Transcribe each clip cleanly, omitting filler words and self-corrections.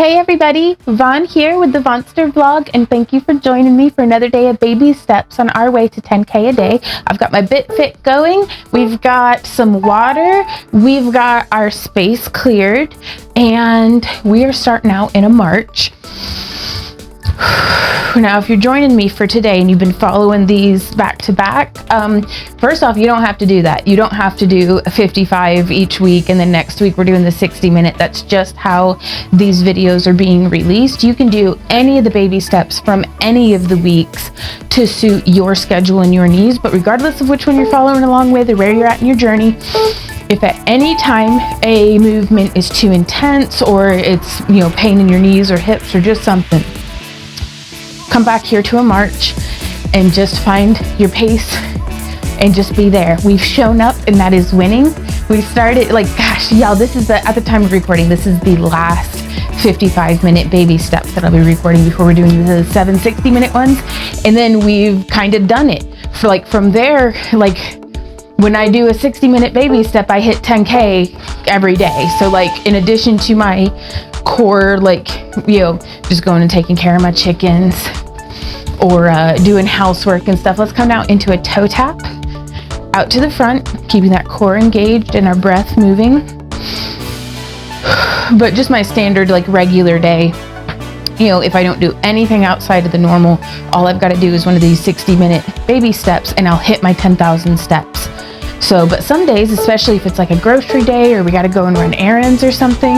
Hey everybody, Vaughn here with the Vonster vlog, and thank you for joining me for another day of baby steps on our way to 10K a day. I've got my BitFit going, we've got some water, we've got our space cleared, and we are starting out in a march. Now, if you're joining me for today and you've been following these back to back, first off, you don't have to do that. You don't have to do a 55 each week and then next week we're doing the 60-minute. That's just how these videos are being released. You can do any of the baby steps from any of the weeks to suit your schedule and your needs, but regardless of which one you're following along with or where you're at in your journey, if at any time a movement is too intense or it's, pain in your knees or hips or just something, come back here to a march and just find your pace and just be there. We've shown up and that is winning. We started y'all, this is at the time of recording, this is the last 55-minute baby steps that I'll be recording before we're doing the 7 60-minute ones. And then we've kind of done it for from there, when I do a 60-minute baby step, I hit 10K every day. So in addition to my core, just going and taking care of my chickens or doing housework and stuff, let's come out into a toe tap out to the front, keeping that core engaged and our breath moving. But just my standard regular day, if I don't do anything outside of the normal, all I've got to do is one of these 60-minute baby steps and I'll hit my 10,000 steps. So, but some days, especially if it's a grocery day or we got to go and run errands or something,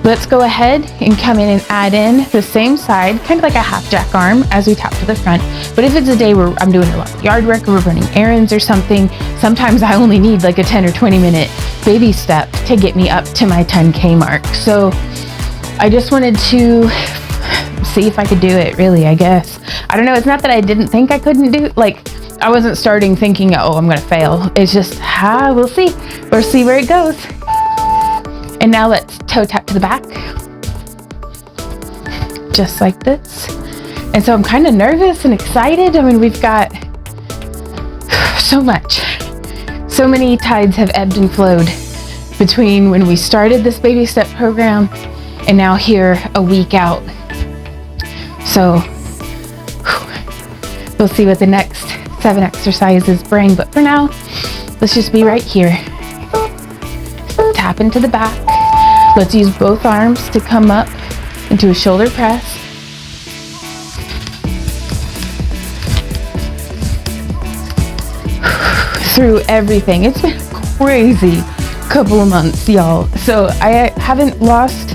let's go ahead and come in and add in the same side, kind of like a half jack arm as we tap to the front. But if it's a day where I'm doing a lot of yard work or we're running errands or something, sometimes I only need a 10 or 20 minute baby step to get me up to my 10K mark. So I just wanted to see if I could do it, really, I guess. I don't know, it's not that I didn't think I couldn't do, I wasn't starting thinking, oh, I'm gonna fail. It's just, we'll see. We'll see where it goes. And now let's toe tap to the back, just like this. And so I'm kind of nervous and excited. I mean, we've got so much. So many tides have ebbed and flowed between when we started this baby step program and now here a week out. So we'll see what the next 7 exercises bring. But for now, let's just be right here. Tap into the back. Let's use both arms to come up into a shoulder press. Through everything. It's been a crazy couple of months, y'all. So I haven't lost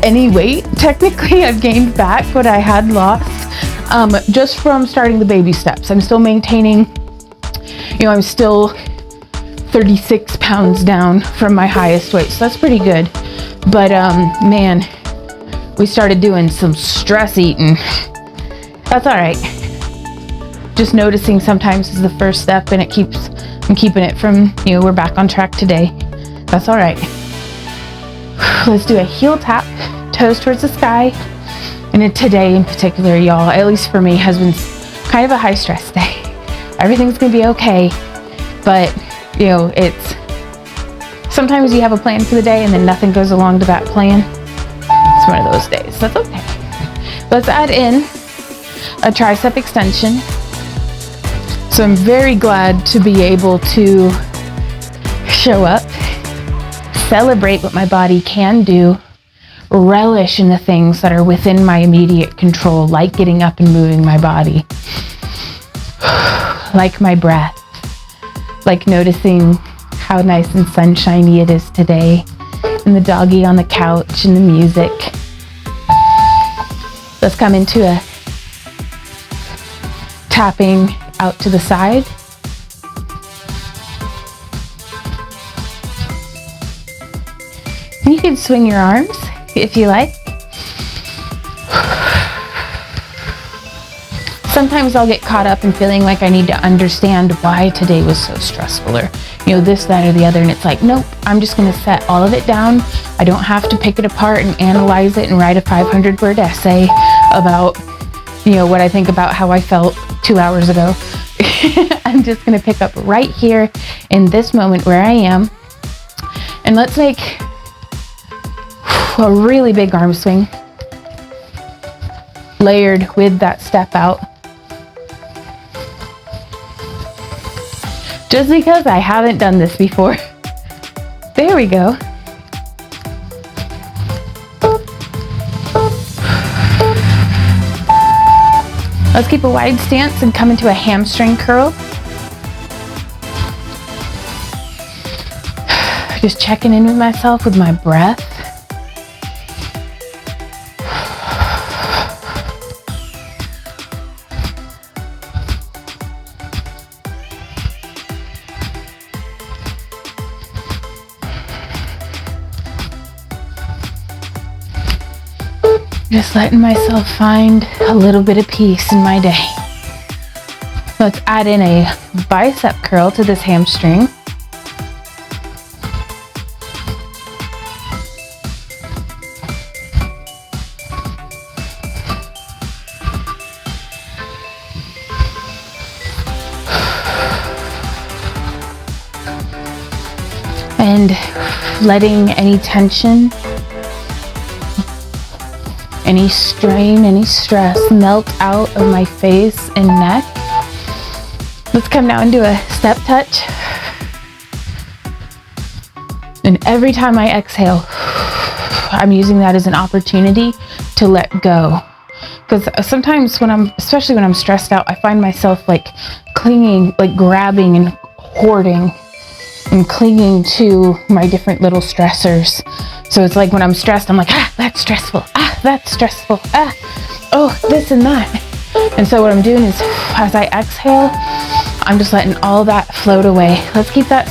any weight. Technically, I've gained back what I had lost just from starting the baby steps. I'm still maintaining, I'm still 36 pounds down from my highest weight, so that's pretty good. But man, we started doing some stress eating. That's all right. Just noticing sometimes is the first step, and I'm keeping it from, we're back on track today. That's all right. Let's do a heel tap, toes towards the sky. And today in particular, y'all, at least for me, has been kind of a high stress day. Everything's gonna be okay, but it's sometimes you have a plan for the day and then nothing goes along to that plan. It's one of those days. That's okay. Let's add in a tricep extension. So I'm very glad to be able to show up, celebrate what my body can do, relish in the things that are within my immediate control, like getting up and moving my body, like my breath, like noticing how nice and sunshiny it is today, and the doggy on the couch and the music. Let's come into a tapping out to the side. And you can swing your arms if you like. Sometimes I'll get caught up in feeling like I need to understand why today was so stressful or, this, that, or the other. And it's nope, I'm just going to set all of it down. I don't have to pick it apart and analyze it and write a 500-word essay about, what I think about how I felt 2 hours ago. I'm just going to pick up right here in this moment where I am. And let's make a really big arm swing, layered with that step out. Just because I haven't done this before. There we go. Let's keep a wide stance and come into a hamstring curl. Just checking in with myself with my breath. Just letting myself find a little bit of peace in my day. Let's add in a bicep curl to this hamstring. And letting any tension, any strain, any stress melt out of my face and neck. Let's come now and do a step touch. And every time I exhale, I'm using that as an opportunity to let go. Because sometimes especially when I'm stressed out, I find myself like clinging, like grabbing and hoarding and clinging to my different little stressors. So it's like when I'm stressed, I'm like, that's stressful. That's stressful. Oh, this and that. And so what I'm doing is, as I exhale, I'm just letting all that float away. Let's keep that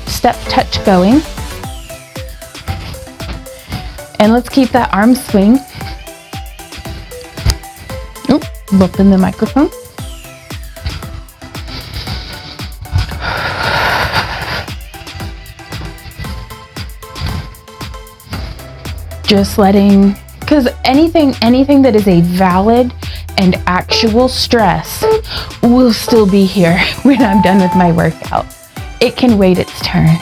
step touch going. And let's keep that arm swing. Oh, bumping the microphone. Just letting, because anything that is a valid and actual stress will still be here when I'm done with my workout. It can wait its turn.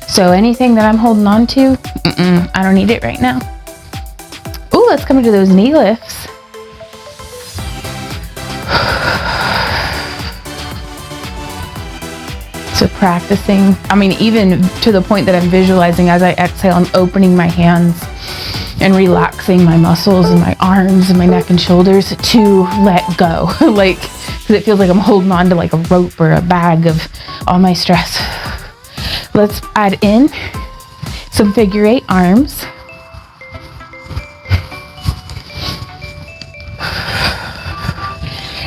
So anything that I'm holding on to, I don't need it right now. Ooh, let's come into those knee lifts. So practicing, even to the point that I'm visualizing as I exhale, I'm opening my hands and relaxing my muscles and my arms and my neck and shoulders to let go. Because it feels like I'm holding on to like a rope or a bag of all my stress. Let's add in some figure 8 arms.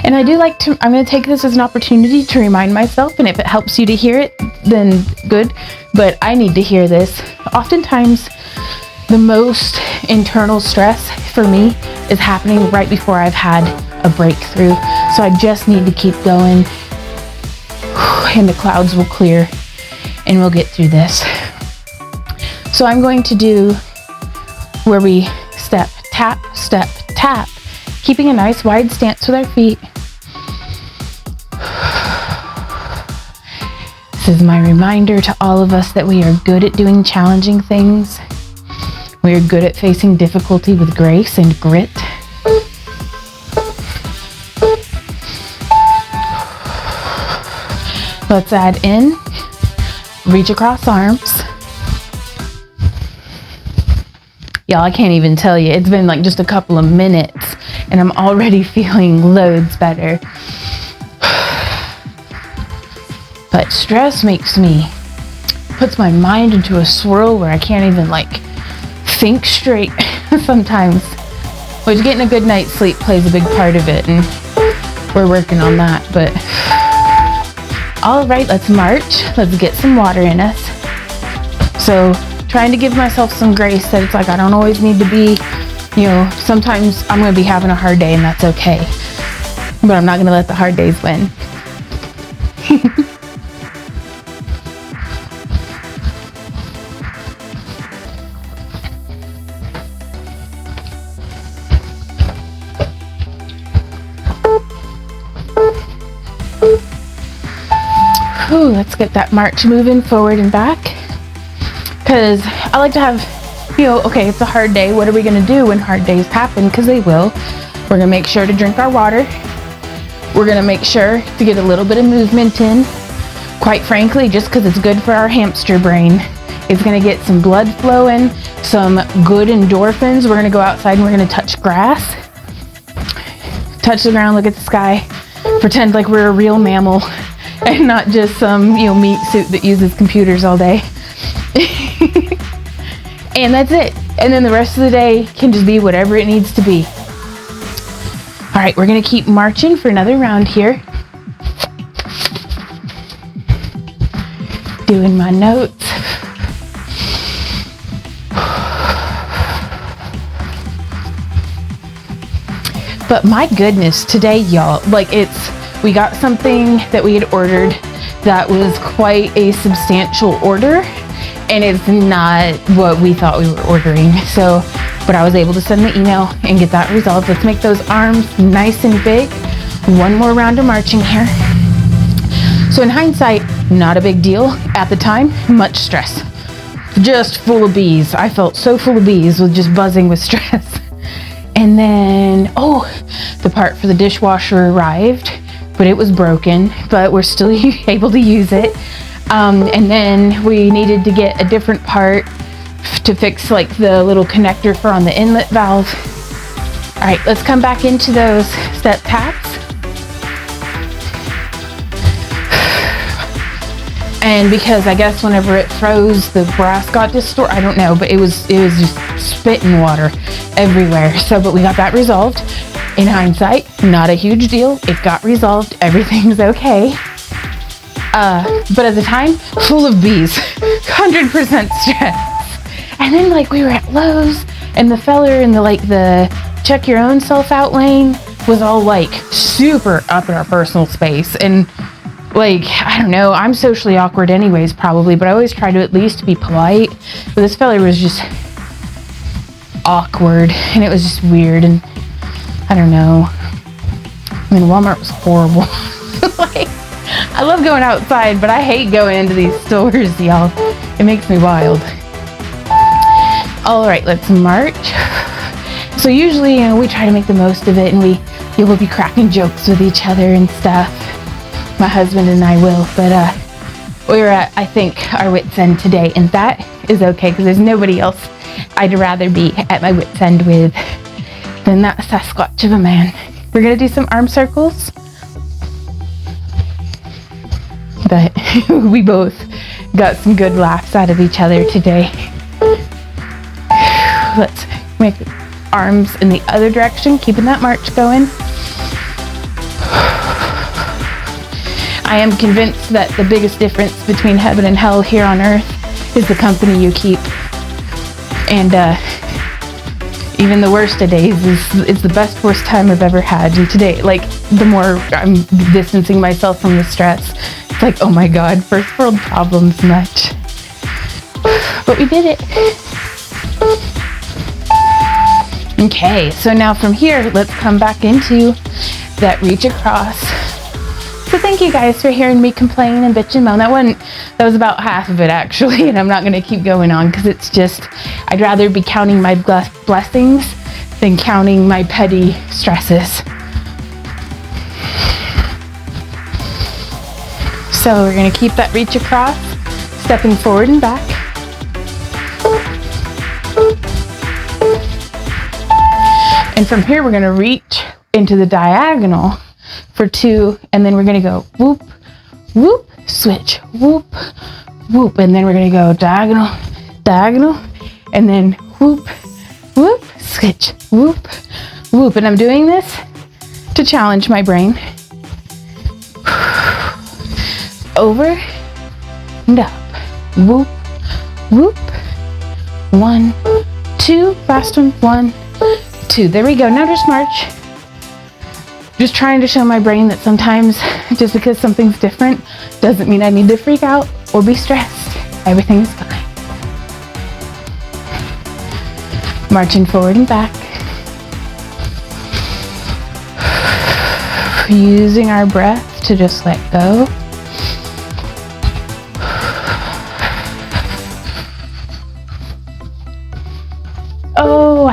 And I do like to, I'm going to take this as an opportunity to remind myself, and if it helps you to hear it, then good, but I need to hear this. Oftentimes, the most internal stress for me is happening right before I've had a breakthrough. So I just need to keep going, and the clouds will clear, and we'll get through this. So I'm going to do where we step, tap, keeping a nice wide stance with our feet. This is my reminder to all of us that we are good at doing challenging things. We are good at facing difficulty with grace and grit. Let's add in, reach across arms. Y'all, I can't even tell you. It's been like just a couple of minutes and I'm already feeling loads better. But stress puts my mind into a swirl where I can't even think straight sometimes. Which getting a good night's sleep plays a big part of it, and we're working on that. But all right, let's march. Let's get some water in us. So trying to give myself some grace that it's like I don't always need to be, sometimes I'm going to be having a hard day and that's okay. But I'm not going to let the hard days win. Whew, let's get that march moving forward and back. Because I like to have, okay, it's a hard day. What are we going to do when hard days happen? Because they will. We're going to make sure to drink our water. We're going to make sure to get a little bit of movement in. Quite frankly, just because it's good for our hamster brain. It's going to get some blood flowing, some good endorphins. We're going to go outside and we're going to touch grass. Touch the ground, look at the sky. Pretend like we're a real mammal and not just some, meat suit that uses computers all day. And that's it. And then the rest of the day can just be whatever it needs to be. All right, we're gonna keep marching for another round here. Doing my notes. But my goodness, today, y'all, we got something that we had ordered that was quite a substantial order, and it's not what we thought we were ordering. So, but I was able to send the email and get that resolved. Let's make those arms nice and big. One more round of marching here. So in hindsight, not a big deal. At the time, much stress. Just full of bees. I felt so full of bees with just buzzing with stress. And then, the part for the dishwasher arrived, but it was broken, but we're still able to use it. And then we needed to get a different part to fix the little connector for on the inlet valve. All right, let's come back into those step taps. And because I guess whenever it froze, the brass got distorted. I don't know, but it was just spitting water everywhere. So, but we got that resolved. In hindsight, not a huge deal. It got resolved. Everything's okay. But at the time, full of bees, 100% stress. And then we were at Lowe's, and the feller in the check your own self out lane was all super up in our personal space. And I don't know, I'm socially awkward anyways, probably, but I always try to at least be polite. But this fella was just awkward, and it was just weird, and I don't know. Walmart was horrible. I love going outside, but I hate going into these stores, y'all. It makes me wild. All right, let's march. So usually, we try to make the most of it, and we'll be cracking jokes with each other and stuff. My husband and I will, but we were at, I think, our wit's end today, and that is okay because there's nobody else I'd rather be at my wit's end with than that Sasquatch of a man. We're gonna do some arm circles, but we both got some good laughs out of each other today. Let's make arms in the other direction, keeping that march going. I am convinced that the biggest difference between heaven and hell here on earth is the company you keep. And even the worst of days is the best worst time I've ever had. And today, the more I'm distancing myself from the stress, it's oh my God, first world problems much. But we did it. Okay, so now from here, let's come back into that reach across. So thank you guys for hearing me complain and bitch and moan. That was about half of it actually, and I'm not gonna keep going on because it's just, I'd rather be counting my blessings than counting my petty stresses. So we're gonna keep that reach across, stepping forward and back. And from here, we're gonna reach into the diagonal for 2, and then we're gonna go whoop, whoop, switch, whoop, whoop, and then we're gonna go diagonal, diagonal, and then whoop, whoop, switch, whoop, whoop. And I'm doing this to challenge my brain. Over and up, whoop, whoop, 1, 2, fast one, 1, 2. There we go. Now just march. Just trying to show my brain that sometimes just because something's different doesn't mean I need to freak out or be stressed. Everything's fine. Marching forward and back. Using our breath to just let go.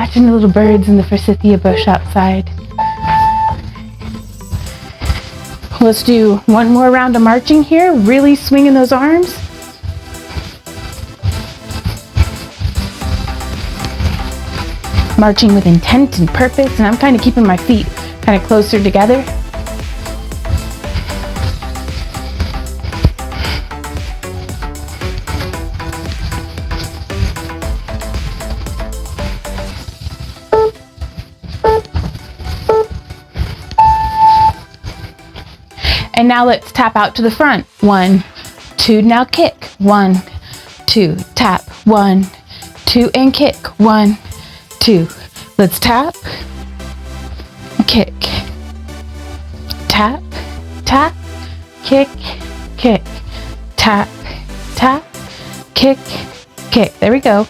catching the little birds in the forsythia bush outside. Let's do one more round of marching here, really swinging those arms. Marching with intent and purpose, and I'm kind of keeping my feet kind of closer together. And now let's tap out to the front. 1, 2, now kick. 1, 2, tap. 1, 2, and kick. 1, 2. Let's tap, kick, tap, tap, kick, kick, tap, tap, kick, kick. There we go.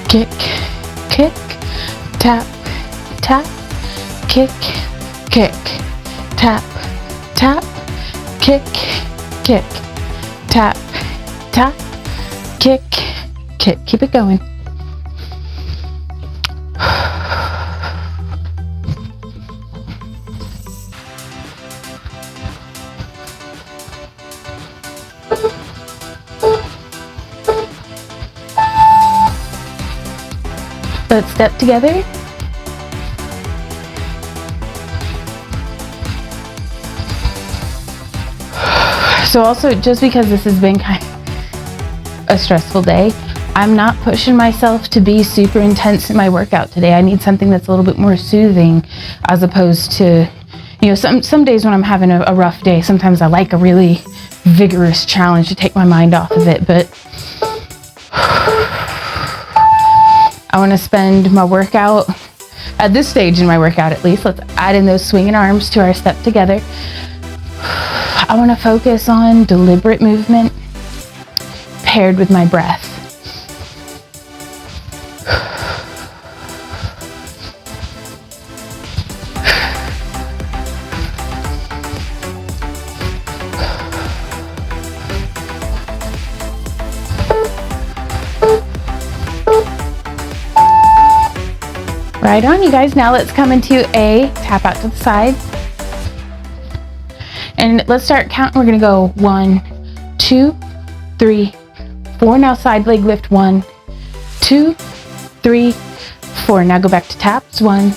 Kick, kick, tap, tap, kick, kick, tap, tap, kick, kick, tap, tap, kick, kick. Keep it going. Let's step together. So also, just because this has been kind of a stressful day, I'm not pushing myself to be super intense in my workout today. I need something that's a little bit more soothing, as opposed to, you know, some days when I'm having a rough day, sometimes I like a really vigorous challenge to take my mind off of it, but I want to spend my workout, at this stage in my workout at least, let's add in those swinging arms to our step together. I want to focus on deliberate movement paired with my breath. Right on, you guys. Now let's come into a tap out to the side. And let's start counting. We're gonna go 1, 2, 3, 4. Now side leg lift. 1, 2, 3, 4. Now go back to taps. 1,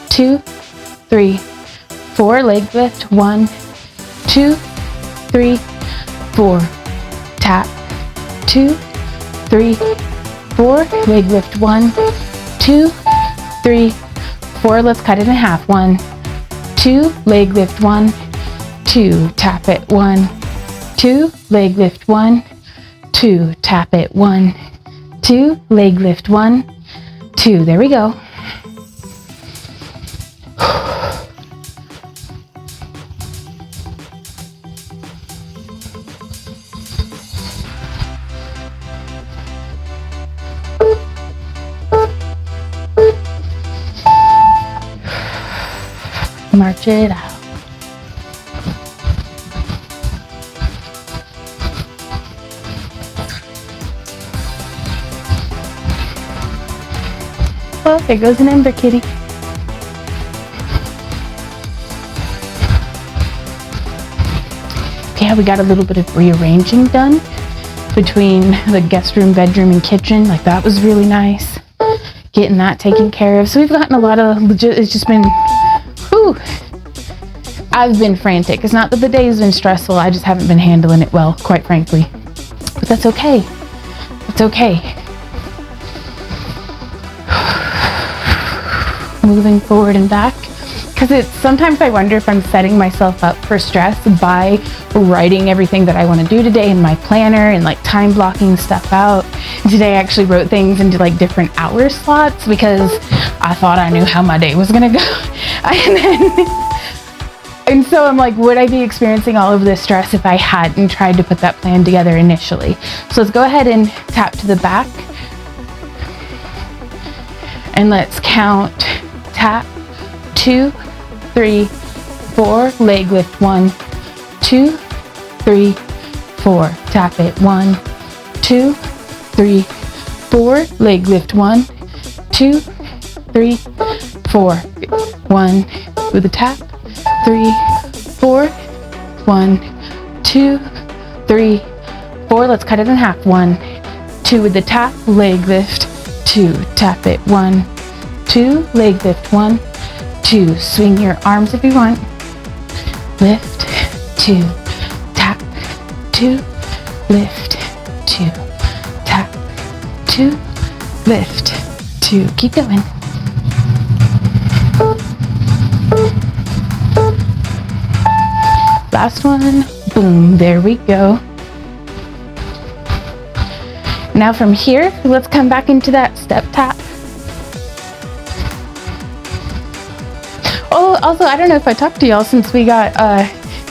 2, 3, 4. Leg lift. 1, 2, 3, 4. Tap. 2, 3, 4. Leg lift. 1, 2, 3, 4. Let's cut it in half. 1, 2. Leg lift. 1, 2. Tap it. 1, 2. Leg lift. 1, 2. Tap it. 1, 2. Leg lift. 1, 2. There we go. March it out. Well, there goes an ember kitty. Yeah, we got a little bit of rearranging done between the guest room, bedroom, and kitchen. Like, that was really nice. Getting that taken care of. So we've gotten a lot of it's just been, whew. I've been frantic. It's not that the day's been stressful. I just haven't been handling it well, quite frankly. But that's okay. It's okay. Moving forward and back, because sometimes I wonder if I'm setting myself up for stress by writing everything that I want to do today in my planner and like time blocking stuff out. Today I actually wrote things into like different hour slots because I thought I knew how my day was gonna go. And so I'm like, would I be experiencing all of this stress if I hadn't tried to put that plan together initially? So let's go ahead and tap to the back. And let's count. Tap, 2, 3, 4. Leg lift. 1, 2, 3, 4. Tap it. 1, 2, 3, 4. Leg lift. 1, 2, 3, 4. 1 with a tap. 3, 4. 1, 2, 3, 4. Let's cut it in half. 1, 2 with the tap. Leg lift. 2. Tap it. 1, 2. Leg lift. 1, 2. Swing your arms if you want. Lift. 2. Tap. 2. Lift. 2. Tap. 2. Lift. 2. Keep going. Last one. Boom. There we go. Now from here, let's come back into that step tap. Oh, also, I don't know if I talked to y'all since we got,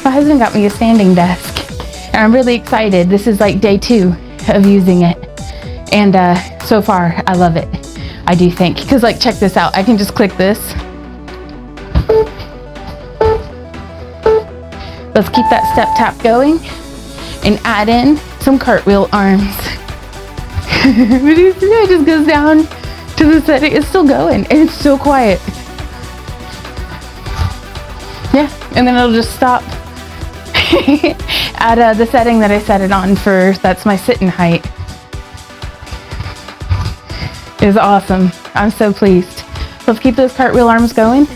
my husband got me a standing desk. And I'm really excited. This is like day 2 of using it. And so far, I love it. I do think. Because like, check this out. I can just click this. Let's keep that step tap going. And add in some cartwheel arms. It just goes down to the setting. It's still going. And it's so quiet. Yeah, and then it'll just stop at the setting that I set it on for. That's my sitting height. It's awesome. I'm so pleased. Let's keep those cartwheel arms going.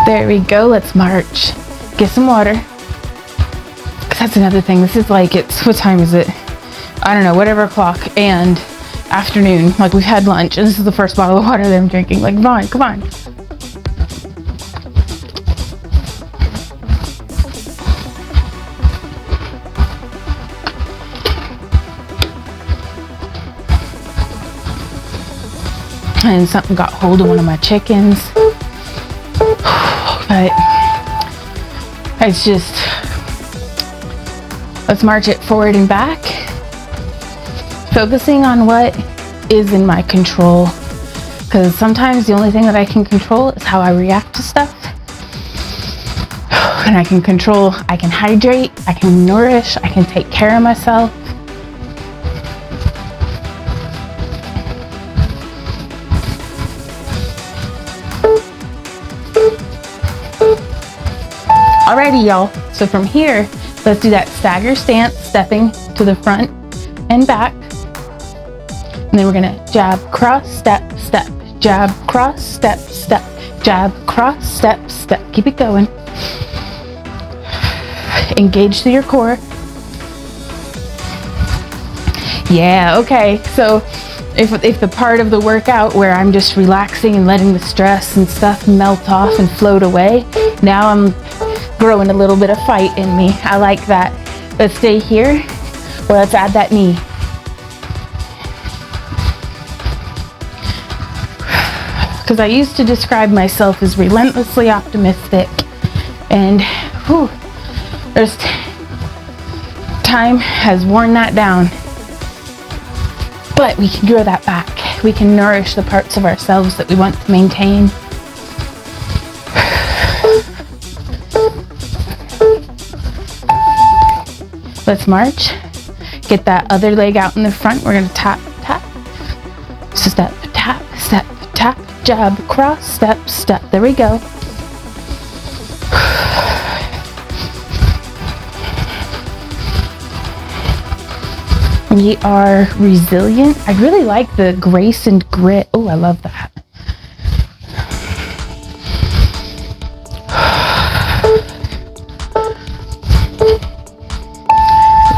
There we go. Let's march. Get some water. 'Cause that's another thing. This is like, it's, what time is it? I don't know, whatever o'clock. And afternoon, like we've had lunch, and this is the first bottle of water that I'm drinking. Like, come on, come on. And something got hold of one of my chickens. But it's just, let's march it forward and back. Focusing on what is in my control, because sometimes the only thing that I can control is how I react to stuff. And I can control, I can hydrate, I can nourish, I can take care of myself. Alrighty, y'all. So from here, let's do that stagger stance, stepping to the front and back. And then we're gonna jab, cross, step, step, jab, cross, step, step, jab, cross, step, step. Keep it going. Engage through your core. Yeah, okay. So if the part of the workout where I'm just relaxing and letting the stress and stuff melt off and float away, now I'm growing a little bit of fight in me. I like that. Let's stay here, or let's add that knee. Because I used to describe myself as relentlessly optimistic, and there's time has worn that down. But we can grow that back. We can nourish the parts of ourselves that we want to maintain. Let's march. Get that other leg out in the front. We're gonna tap, tap. Step, tap, step, tap, jab, cross, step, step. There we go. We are resilient. I really like the grace and grit. Oh, I love that.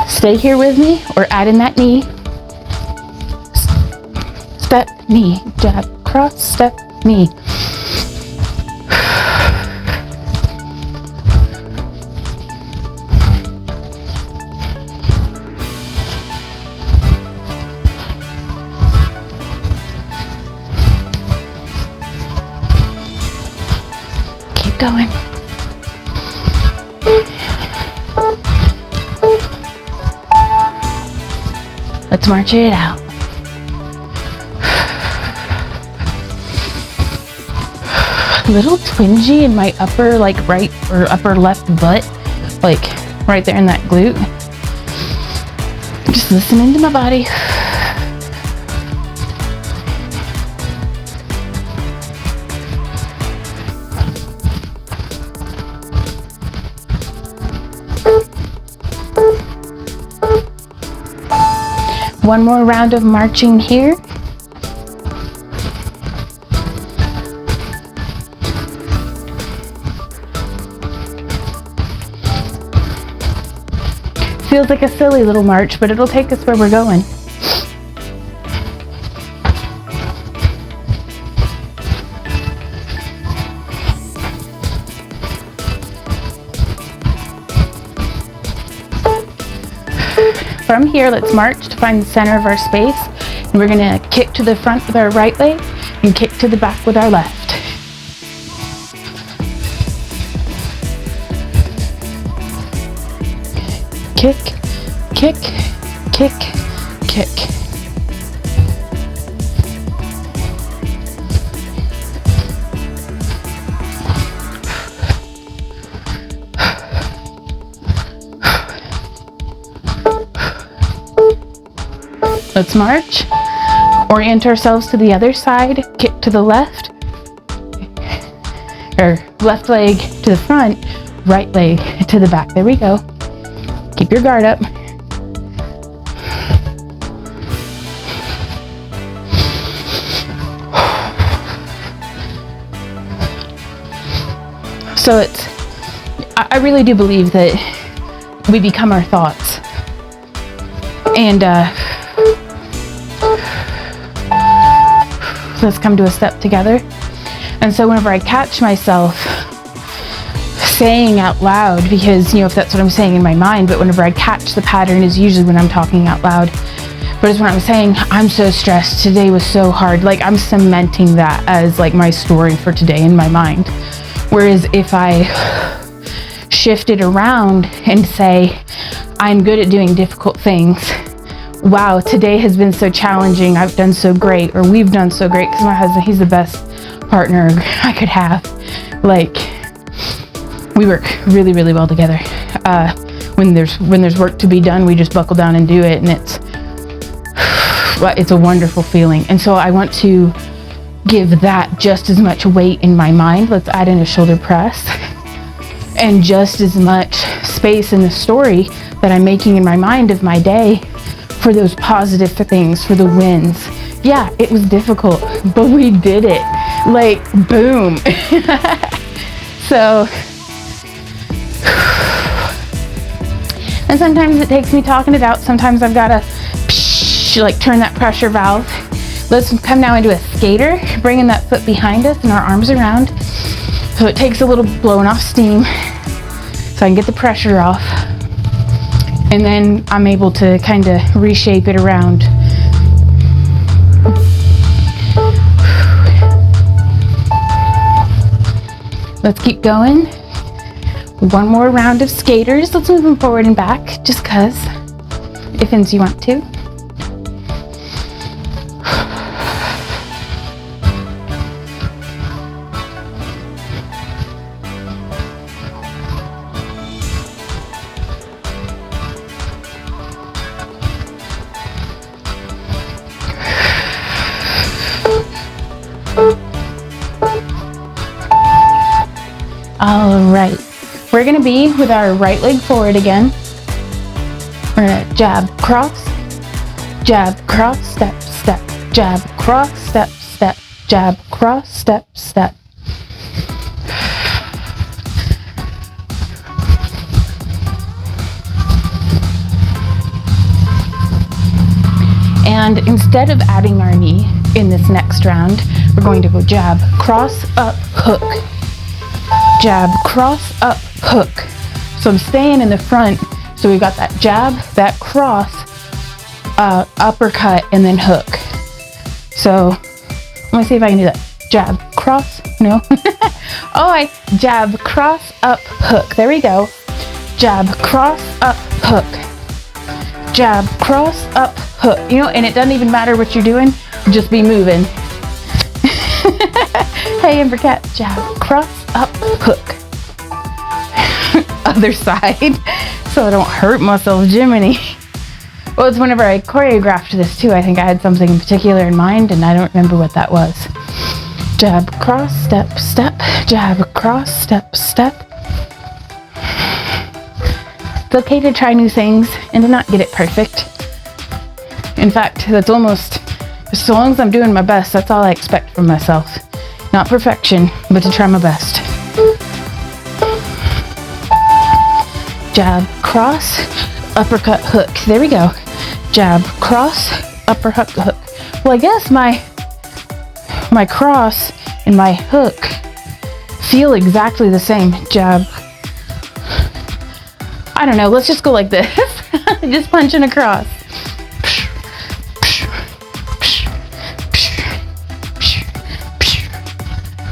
Stay here with me, or add in that knee. Step, knee, jab, cross, step, knee. Keep going. Let's march it out. a little twingy in my upper, like right or upper left butt, like right there in that glute. Just listening to my body. One more round of marching here. Feels like a silly little march, but it'll take us where we're going. From here, let's march to find the center of our space. And we're gonna kick to the front with our right leg and kick to the back with our left. Kick, kick, kick, kick. Let's march. Orient ourselves to the other side. Kick to the left. Or left leg to the front, right leg to the back. There we go. Keep your guard up. So I really do believe that we become our thoughts. And let's come to a step together. And so whenever I catch myself saying out loud, because, if that's what I'm saying in my mind, but whenever I catch the pattern is usually when I'm talking out loud. But it's when I'm saying, I'm so stressed, today was so hard, like I'm cementing that as like my story for today in my mind. Whereas if I shift it around and say, I'm good at doing difficult things. Wow, today has been so challenging, I've done so great, or we've done so great, because my husband, he's the best partner I could have. Like, we work really, really well together. When there's work to be done, we just buckle down and do it, and it's a wonderful feeling. And so I want to give that just as much weight in my mind. Let's add in a shoulder press, and just as much space in the story that I'm making in my mind of my day for those positive things, for the wins. Yeah, it was difficult, but we did it. Like, boom. So, and sometimes it takes me talking it out. Sometimes I've got to like turn that pressure valve. Let's come now into a skater, bringing that foot behind us and our arms around. So it takes a little blowing off steam so I can get the pressure off. And then I'm able to kind of reshape it around. Let's keep going. One more round of skaters. Let's move them forward and back, just cause, if you want to. All right, we're gonna be with our right leg forward again. We're gonna jab, cross, step, step, jab, cross, step, step, jab, cross, step, step. And instead of adding our knee in this next round, we're going to go jab, cross, up, hook. Jab, cross, up, hook. So I'm staying in the front. So we've got that jab, that cross, uppercut, and then hook. So let me see if I can do that. Jab, cross, no. Jab, cross, up, hook. There we go. Jab, cross, up, hook. Jab, cross, up, hook. And it doesn't even matter what you're doing. Just be moving. Hey, uppercut, jab, cross, up, hook. Other side, so I don't hurt myself, Jiminy. Well, it's whenever I choreographed this too, I think I had something in particular in mind, and I don't remember what that was. Jab, cross, step, step, jab, cross, step, step. It's okay to try new things and to not get it perfect. In fact, that's almost, as long as I'm doing my best, that's all I expect from myself. Not perfection, but to try my best. Jab, cross, uppercut, hook. There we go. Jab, cross, uppercut, hook. Well, I guess my cross and my hook feel exactly the same. Jab. I don't know. Let's just go like this. Just punching across.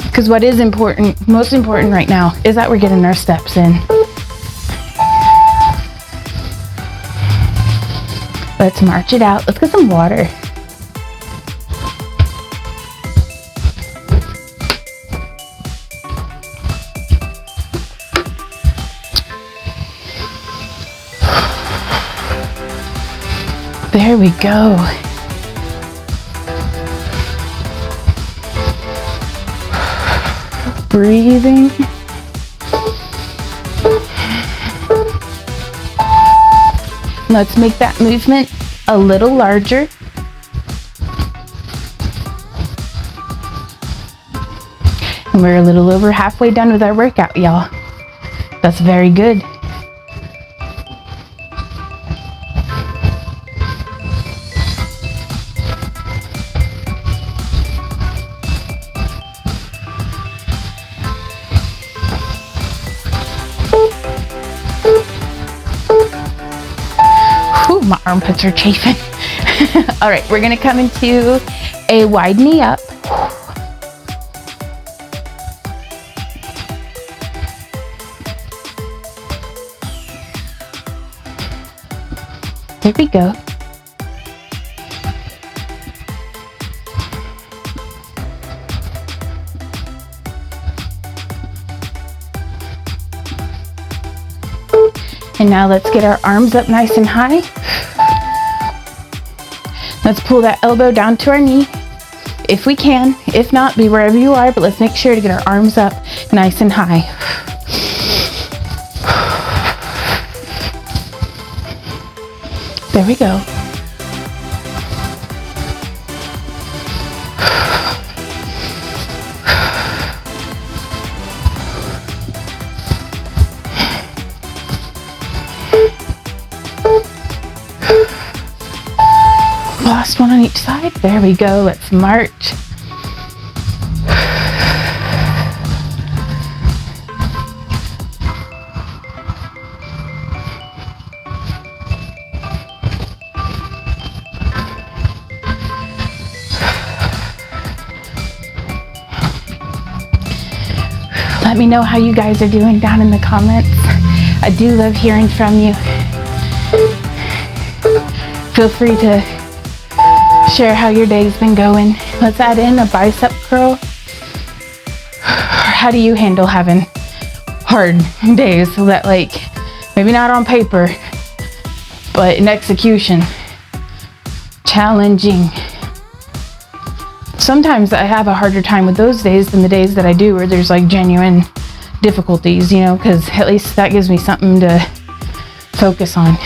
Because what is important, most important right now, is that we're getting our steps in. Let's march it out. Let's get some water. There we go. Breathing. Let's make that movement a little larger. And we're a little over halfway done with our workout, y'all. That's very good. My armpits are chafing. All right, we're gonna come into a wide knee up. There we go. And now let's get our arms up nice and high. Let's pull that elbow down to our knee, if we can. If not, be wherever you are, but let's make sure to get our arms up nice and high. There we go. Last one on each side. There we go. Let's march. Let me know how you guys are doing down in the comments. I do love hearing from you. Feel free to share how your day's been going. Let's add in a bicep curl. How do you handle having hard days so that, like, maybe not on paper, but in execution, challenging? Sometimes I have a harder time with those days than the days that I do where there's like genuine difficulties, you know, because at least that gives me something to focus on.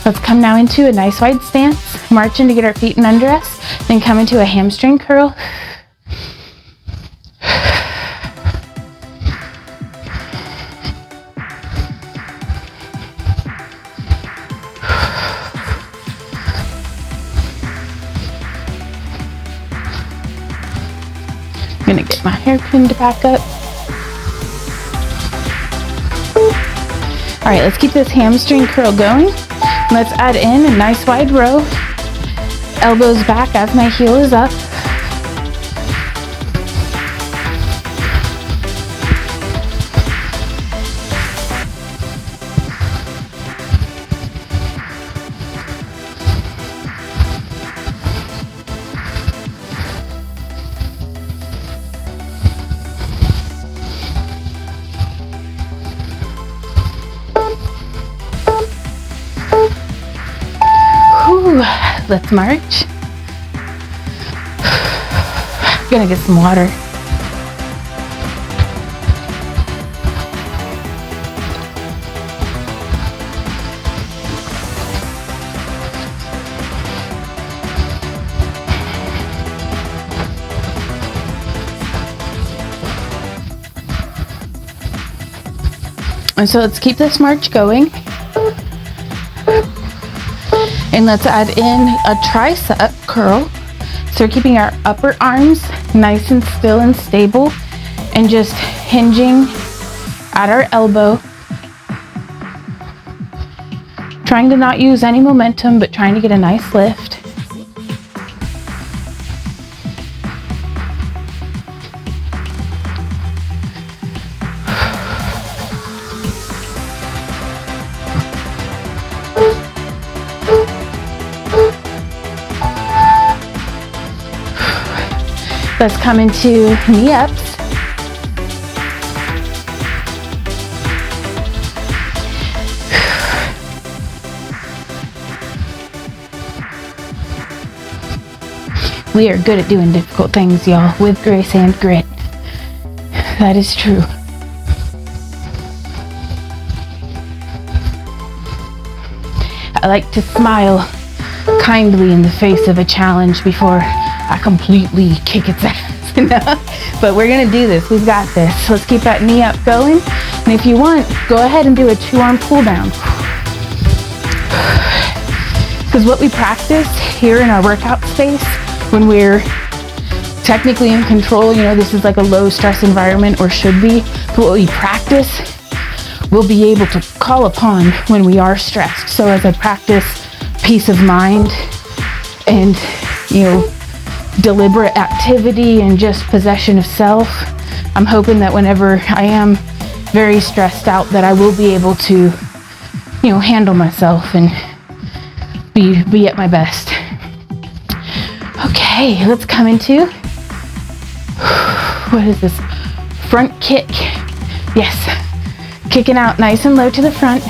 Let's come now into a nice wide stance, marching to get our feet in under us, then come into a hamstring curl. I'm gonna get my hair pinned back up. All right, let's keep this hamstring curl going. Let's add in a nice wide row. Elbows back as my heel is up. let's march. Gonna get some water. And so let's keep this march going. And let's add in a tricep curl. So we're keeping our upper arms nice and still and stable and just hinging at our elbow. Trying to not use any momentum, but trying to get a nice lift. Let's come into knee ups. We are good at doing difficult things, y'all, with grace and grit. That is true. I like to smile kindly in the face of a challenge before I completely kick its ass, you know? But we're gonna do this, we've got this. Let's keep that knee up going. And if you want, go ahead and do a 2-arm pull down. Because what we practice here in our workout space, when we're technically in control, you know, this is like a low stress environment, or should be, but what we practice, we'll be able to call upon when we are stressed. So as I practice peace of mind and, you know, deliberate activity and just possession of self, I'm hoping that whenever I am very stressed out, that I will be able to, you know, handle myself and be at my best. Okay, let's come into, what is this? Front kick. Yes, kicking out nice and low to the front.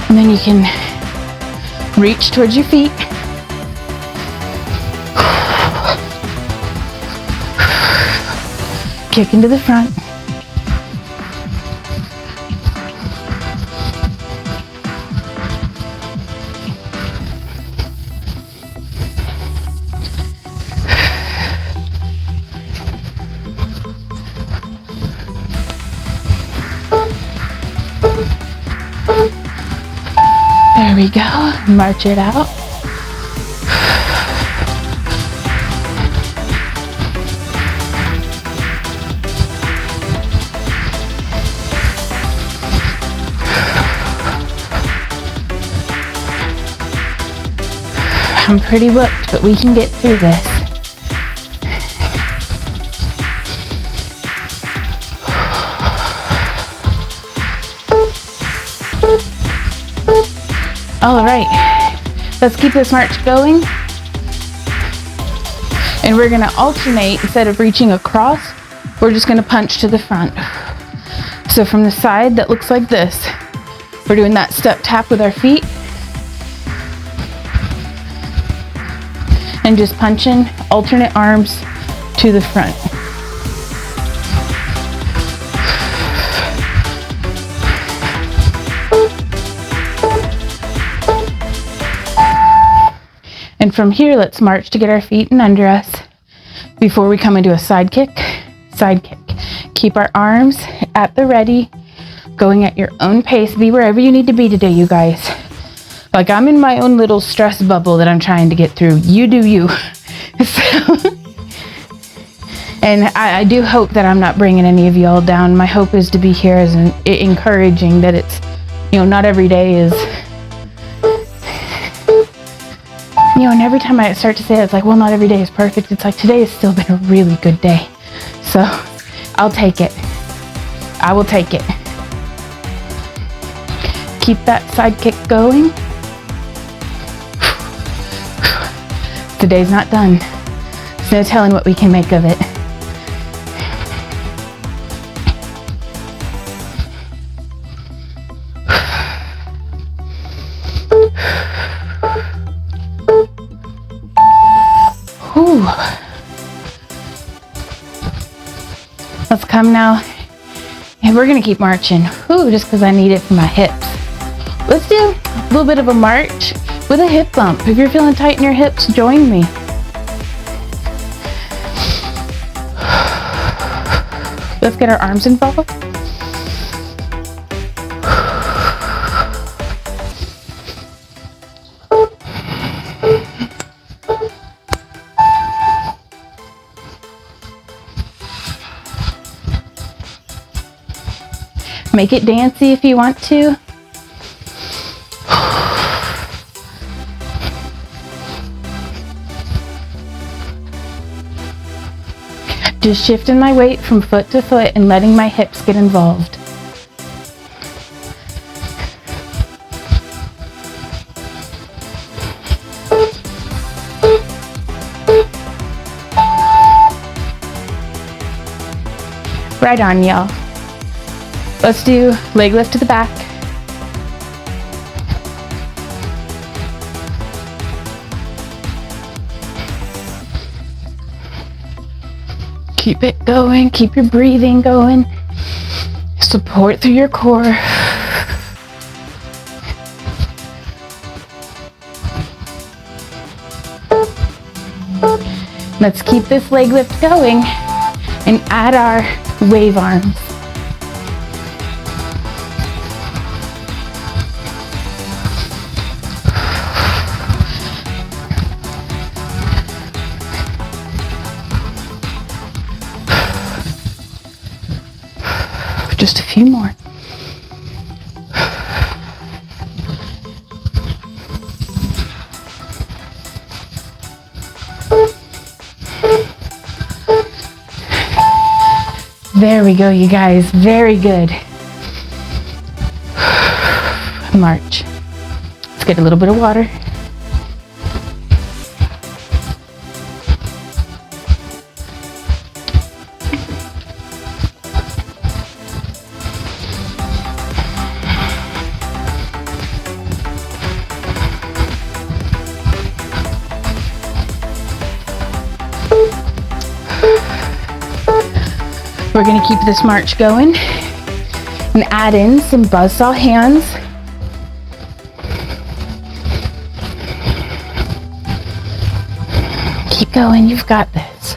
And then you can reach towards your feet. Kick into the front. There we go. March it out. I'm pretty booked, but we can get through this. All right, let's keep this march going. And we're gonna alternate, instead of reaching across, we're just gonna punch to the front. So from the side that looks like this, we're doing that step tap with our feet. And just punching alternate arms to the front. And from here, let's march to get our feet in under us before we come into a side kick. Side kick. Keep our arms at the ready, going at your own pace. Be wherever you need to be today, you guys. Like, I'm in my own little stress bubble that I'm trying to get through. You do you. So, and I do hope that I'm not bringing any of y'all down. My hope is to be here as encouraging that it's, you know, not every day is, you know, and every time I start to say it, it's like, well, not every day is perfect. It's like, today has still been a really good day. So I'll take it. I will take it. Keep that side kick going. The day's not done. There's no telling what we can make of it. Whew. Let's come now. And we're gonna keep marching. Ooh, just because I need it for my hips. Let's do a little bit of a march with a hip bump. If you're feeling tight in your hips, join me. Let's get our arms involved. Make it dancey if you want to. Just shifting my weight from foot to foot and letting my hips get involved. Right on, y'all. Let's do leg lift to the back. Keep it going, keep your breathing going. Support through your core. Let's keep this leg lift going and add our wave arms. Just a few more. There we go, you guys. Very good. March. Let's get a little bit of water. We're going to keep this march going and add in some buzzsaw hands. Keep going, you've got this.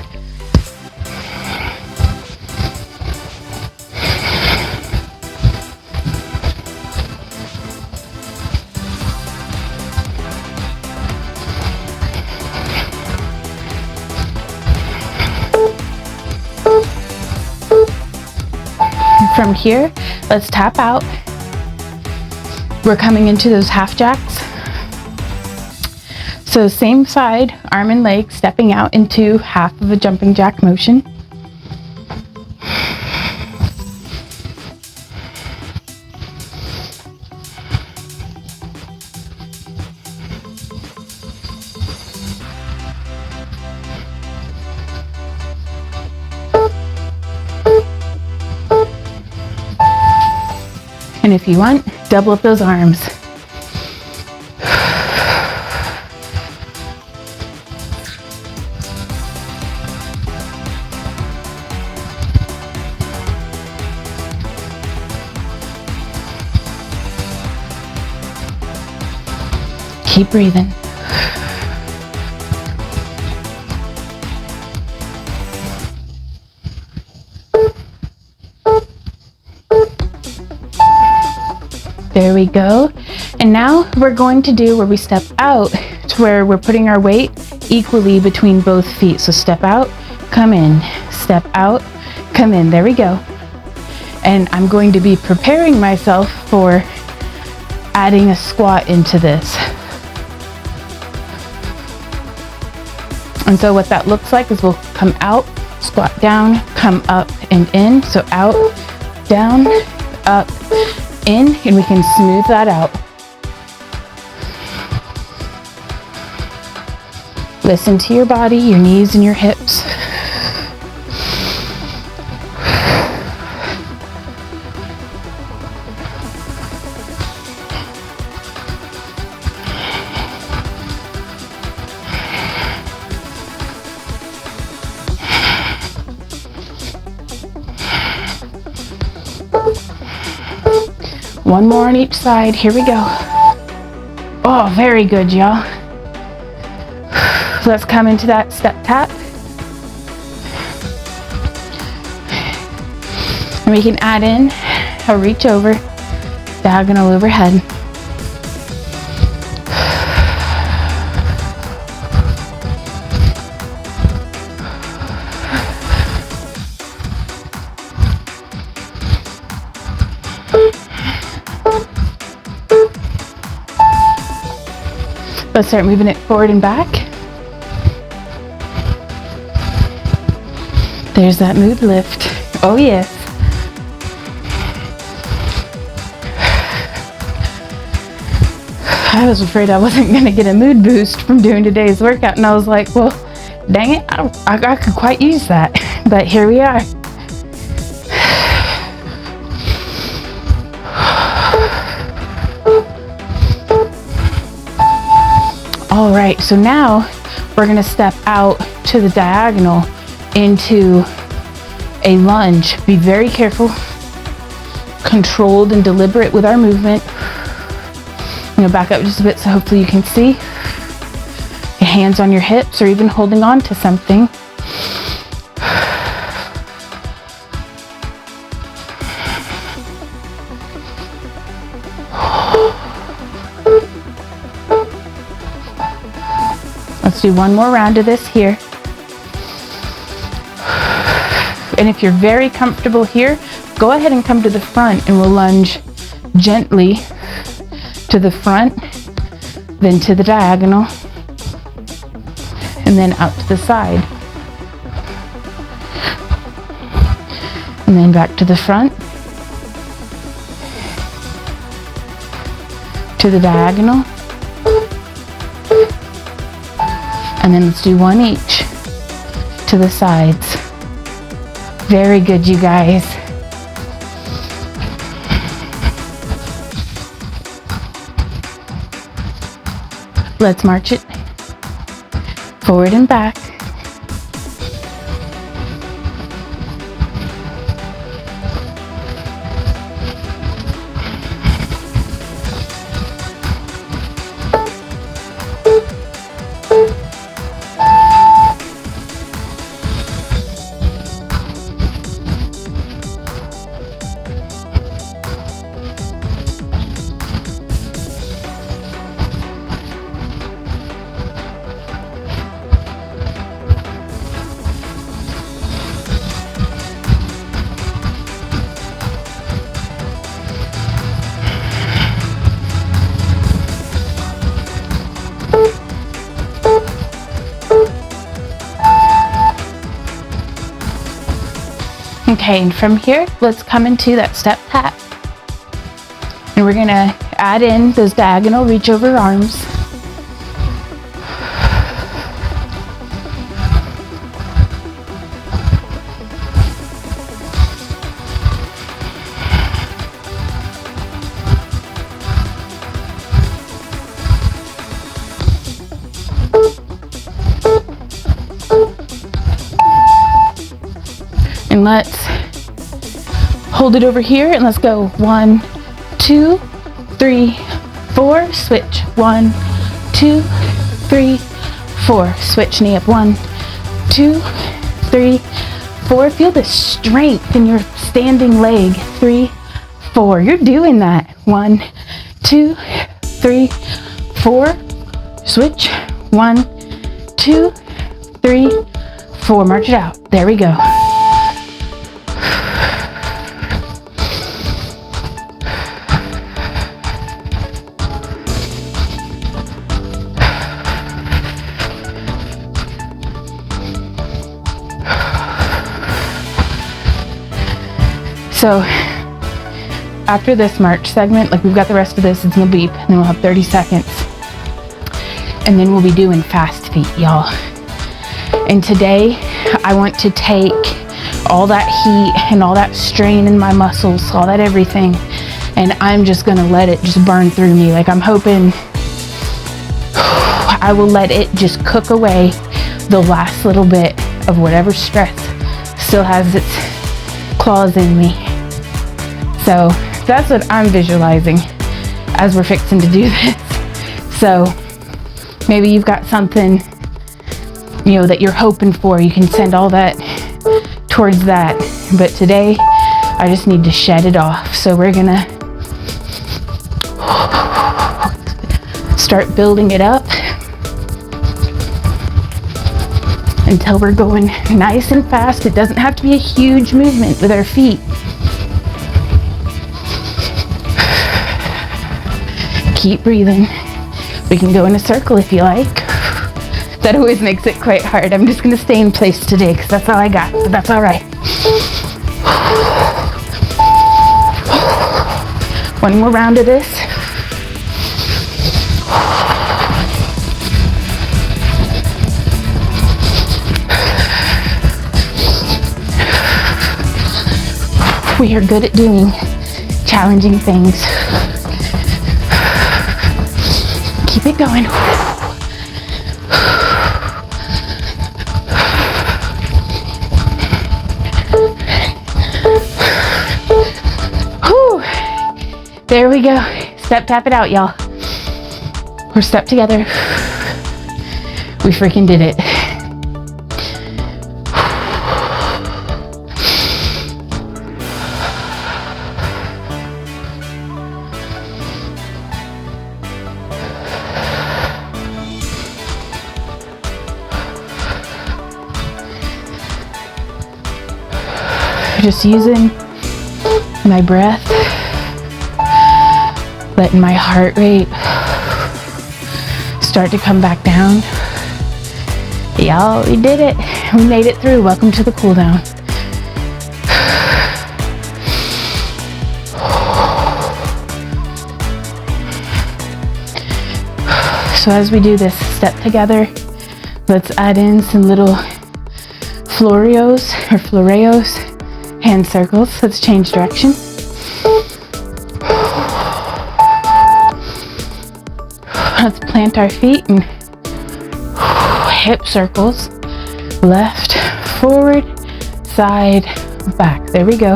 From here, let's tap out. We're coming into those half jacks. So same side, arm and leg, stepping out into half of a jumping jack motion. And if you want, double up those arms. Keep breathing. There we go. And now we're going to do where we step out to where we're putting our weight equally between both feet. So step out, come in, step out, come in. There we go. And I'm going to be preparing myself for adding a squat into this. And so what that looks like is we'll come out, squat down, come up and in. So out, down, up, in, and we can smooth that out. Listen to your body, your knees and your hips. One more on each side. Here we go. Oh, very good, y'all. Let's come into that step tap. And we can add in a reach over, diagonal overhead. Let's start moving it forward and back. There's that mood lift. Oh yes. I was afraid I wasn't going to get a mood boost from doing today's workout, and I was like, well, dang it, I could quite use that. But here we are. All right, so now we're gonna step out to the diagonal into a lunge. Be very careful, controlled and deliberate with our movement. I'm gonna back up just a bit so hopefully you can see. Your hands on your hips or even holding on to something. Let's do one more round of this here. And if you're very comfortable here, go ahead and come to the front and we'll lunge gently to the front, then to the diagonal, and then out to the side. And then back to the front, to the diagonal, and then let's do one each to the sides. Very good, you guys. Let's march it forward and back. Okay, and from here, let's come into that step tap. And we're gonna add in those diagonal reach over arms. And let's hold it over here and let's go 1, 2, 3, 4, switch. 1, 2, 3, 4, switch. Knee up. 1, 2, 3, 4. Feel the strength in your standing leg. 3, 4. You're doing that. 1, 2, 3, 4, switch. 1, 2, 3, 4. March it out. There we go. So after this march segment, like we've got the rest of this, it's gonna beep, and then we'll have 30 seconds. And then we'll be doing fast feet, y'all. And today, I want to take all that heat and all that strain in my muscles, all that everything, and I'm just gonna let it just burn through me. Like I'm hoping I will let it just cook away the last little bit of whatever stress still has its claws in me. So That's what I'm visualizing as we're fixing to do this. So maybe you've got something, you know, that you're hoping for. You can send all that towards that. But today, I just need to shed it off. So we're gonna start building it up until we're going nice and fast. It doesn't have to be a huge movement with our feet. Keep breathing. We can go in a circle if you like. That always makes it quite hard. I'm just gonna stay in place today because that's all I got, but that's all right. One more round of this. We are good at doing challenging things. Keep it going. Whew. There we go. Step tap it out, y'all. We're step together. We freaking did it. Just using my breath, letting my heart rate start to come back down. Y'all, we did it. We made it through. Welcome to the cool down. So as we do this step together, let's add in some little floreos, hand circles. Let's change direction. Let's plant our feet and hip circles. Left, forward, side, back. There we go.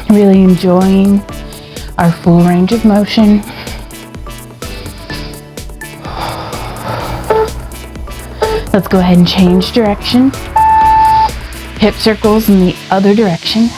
Really enjoying our full range of motion. Let's go ahead and change direction. Hip circles in the other direction.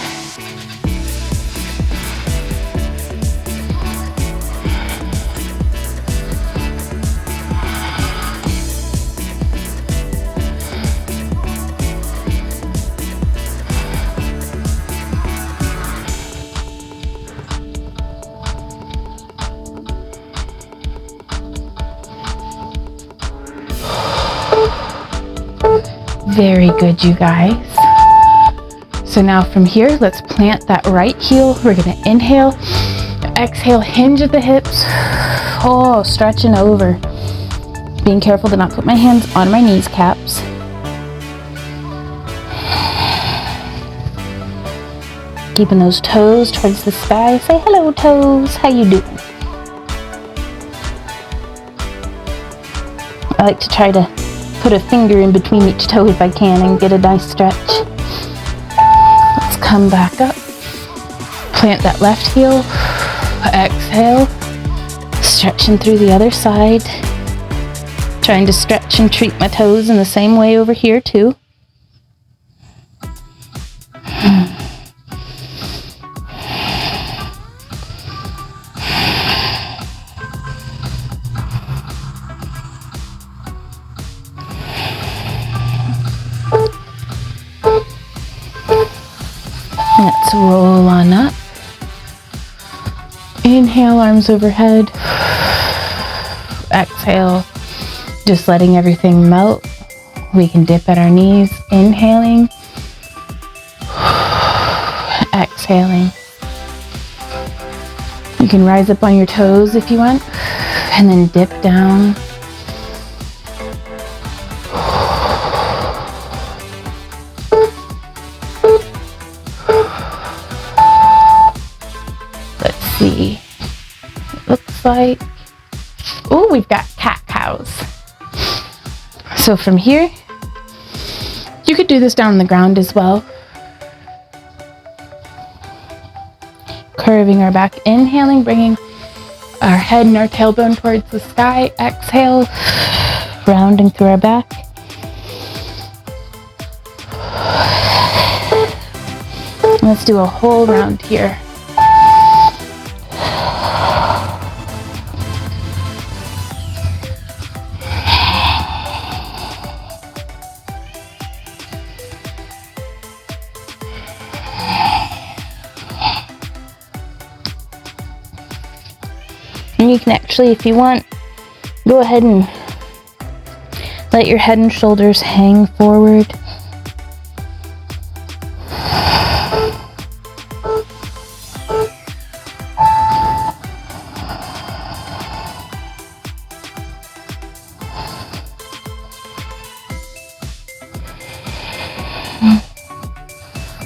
Very good, you guys. So now from here, let's plant that right heel. We're gonna inhale, exhale, hinge at the hips. Oh, stretching over. Being careful to not put my hands on my knees caps. Keeping those toes towards the sky. Say hello, toes. How you doing? I like to try to put a finger in between each toe if I can and get a nice stretch. Let's come back up. Plant that left heel. Exhale. Stretching through the other side. Trying to stretch and treat my toes in the same way over here too. Let's roll on up. Inhale, arms overhead. Exhale, just letting everything melt. We can dip at our knees, inhaling. Exhaling. You can rise up on your toes if you want, and then dip down. See, it looks like, oh, we've got cat cows. So from here, you could do this down on the ground as well. Curving our back, inhaling, bringing our head and our tailbone towards the sky. Exhale, rounding through our back. Let's do a whole round here. And you can actually, if you want, go ahead and let your head and shoulders hang forward.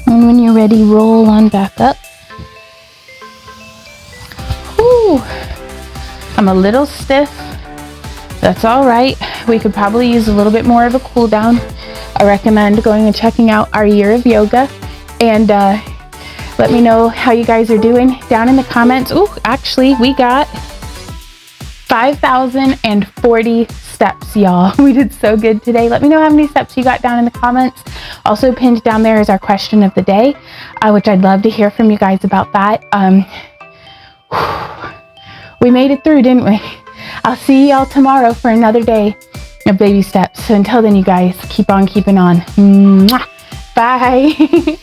And when you're ready, roll on back up. Whew. I'm a little stiff. That's all right. We could probably use a little bit more of a cool down. I recommend going and checking out our year of yoga, and let me know how you guys are doing down in the comments. Ooh, actually, we got 5,040 steps, y'all. We did so good today. Let me know how many steps you got down in the comments. Also pinned down there is our question of the day, which I'd love to hear from you guys about that. We made it through, didn't we? I'll see y'all tomorrow for another day of baby steps. So until then, you guys, keep on keeping on. Mwah. Bye.